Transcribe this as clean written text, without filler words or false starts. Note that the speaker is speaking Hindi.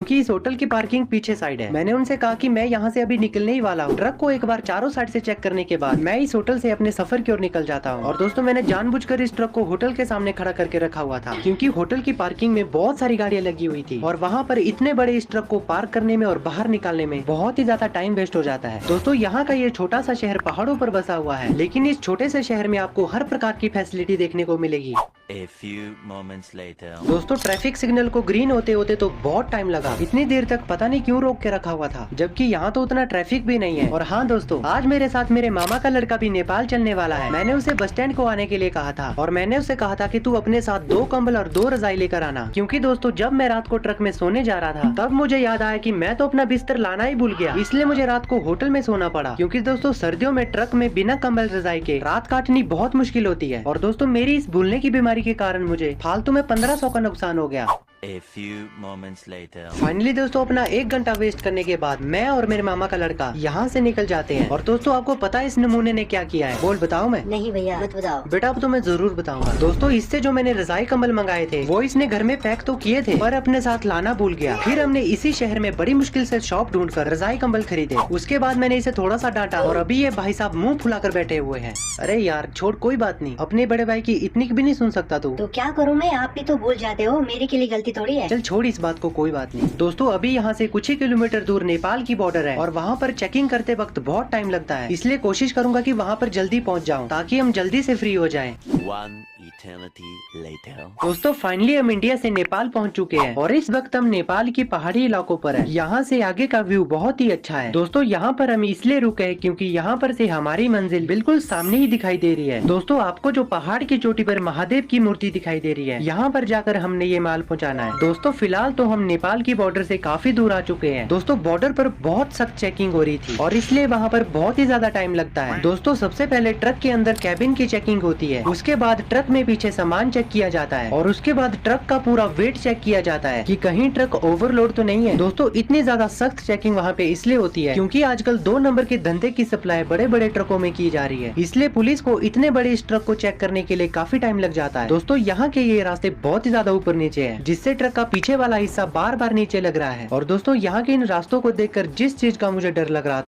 क्योंकि इस होटल की पार्किंग पीछे साइड है। मैंने उनसे कहा कि मैं यहाँ से अभी निकलने ही वाला हूँ। ट्रक को एक बार चारों साइड से चेक करने के बाद मैं इस होटल से अपने सफर की ओर निकल जाता हूँ। और दोस्तों मैंने जानबूझकर इस ट्रक को होटल के सामने खड़ा करके रखा हुआ था, क्योंकि होटल की पार्किंग में बहुत सारी गाड़ियाँ लगी हुई थी और वहाँ पर इतने बड़े इस ट्रक को पार्क करने में और बाहर निकालने में बहुत ही ज्यादा टाइम वेस्ट हो जाता है। दोस्तों यहाँ का ये छोटा सा शहर पहाड़ों पर बसा हुआ है, लेकिन इस छोटे से शहर में आपको हर प्रकार की फैसिलिटी देखने को मिलेगी। A few moments later. दोस्तों ट्रैफिक सिग्नल को ग्रीन होते होते तो बहुत टाइम लगा। इतनी देर तक पता नहीं क्यों रोक के रखा हुआ था, जबकि यहाँ तो उतना ट्रैफिक भी नहीं है। और हाँ दोस्तों, आज मेरे साथ मेरे मामा का लड़का भी नेपाल चलने वाला है। मैंने उसे बस स्टैंड को आने के लिए कहा था और मैंने उसे कहा था कि तू अपने साथ 2 कंबल और 2 रजाई लेकर आना, क्योंकि दोस्तों जब मैं रात को ट्रक में सोने जा रहा था तब मुझे याद आया कि मैं तो अपना बिस्तर लाना ही भूल गया। इसलिए मुझे रात को होटल में सोना पड़ा, क्योंकि दोस्तों सर्दियों में ट्रक में बिना कंबल रजाई के रात काटनी बहुत मुश्किल होती है। और दोस्तों मेरी इस भूलने की बीमारी के कारण मुझे फालतू में 1500 का नुकसान हो गया। A few moments later. Finally दोस्तों अपना 1 घंटा वेस्ट करने के बाद मैं और मेरे मामा का लड़का यहाँ से निकल जाते हैं। और दोस्तों आपको पता है इस नमूने ने क्या किया है? बोल बताऊं मैं? नहीं भैया मत बताओ। बेटा अब तो मैं जरूर बताऊंगा। दोस्तों इससे जो मैंने रजाई कंबल मंगाए थे वो इसने घर में पैक तो किए थे, पर अपने साथ लाना भूल गया। फिर हमने इसी शहर में बड़ी मुश्किल से शॉप ढूंढकर रजाई कंबल खरीदे। उसके बाद मैंने इसे थोड़ा सा डांटा और अभी ये भाई साहब मुंह फुलाकर बैठे हुए हैं। अरे यार छोड़, कोई बात नहीं, अपने बड़े भाई की इतनी भी नहीं सुन सकता तू। तो क्या करूँ मैं, आप भी तो भूल जाते हो, मेरी के लिए गलती थोड़ी है। चल छोड़ इस बात को, कोई बात नहीं। दोस्तों अभी यहाँ से कुछ ही किलोमीटर दूर नेपाल की बॉर्डर है और वहाँ पर चेकिंग करते वक्त बहुत टाइम लगता है, इसलिए कोशिश करूंगा कि वहाँ पर जल्दी पहुँच जाऊँ ताकि हम जल्दी से फ्री हो जाएं। One eternity later. दोस्तों फाइनली हम इंडिया से नेपाल पहुंच चुके हैं और इस वक्त हम नेपाल की पहाड़ी इलाकों पर हैं। यहाँ से आगे का व्यू बहुत ही अच्छा है। दोस्तों यहाँ पर हम इसलिए रुके हैं क्योंकि यहाँ पर से हमारी मंजिल बिल्कुल सामने ही दिखाई दे रही है। दोस्तों आपको जो पहाड़ की चोटी पर महादेव की मूर्ति दिखाई दे रही है, यहाँ पर जाकर हमने ये माल पहुँचाना है। दोस्तों फिलहाल तो हम नेपाल की बॉर्डर से काफी दूर आ चुके हैं। दोस्तों बॉर्डर पर बहुत सख्त चेकिंग हो रही थी और इसलिए वहाँ पर बहुत ही ज्यादा टाइम लगता है। दोस्तों सबसे पहले ट्रक के अंदर कैबिन की चेकिंग होती है, उसके बाद ट्रक में पीछे सामान चेक किया जाता है और उसके बाद ट्रक का पूरा वेट चेक किया जाता है कि कहीं ट्रक ओवरलोड तो नहीं है। दोस्तों इतनी ज्यादा सख्त चेकिंग वहाँ पे इसलिए होती है क्योंकि आजकल 2 नंबर के धंधे की सप्लाई बड़े बड़े ट्रकों में की जा रही है, इसलिए पुलिस को इतने बड़े इस ट्रक को चेक करने के लिए काफी टाइम लग जाता है। दोस्तों यहाँ के ये रास्ते बहुत ही ज्यादा ऊपर नीचे है, जिससे ट्रक का पीछे वाला हिस्सा बार बार नीचे लग रहा है। और दोस्तों यहाँ के इन रास्तों को देखकर जिस चीज का मुझे डर लग रहा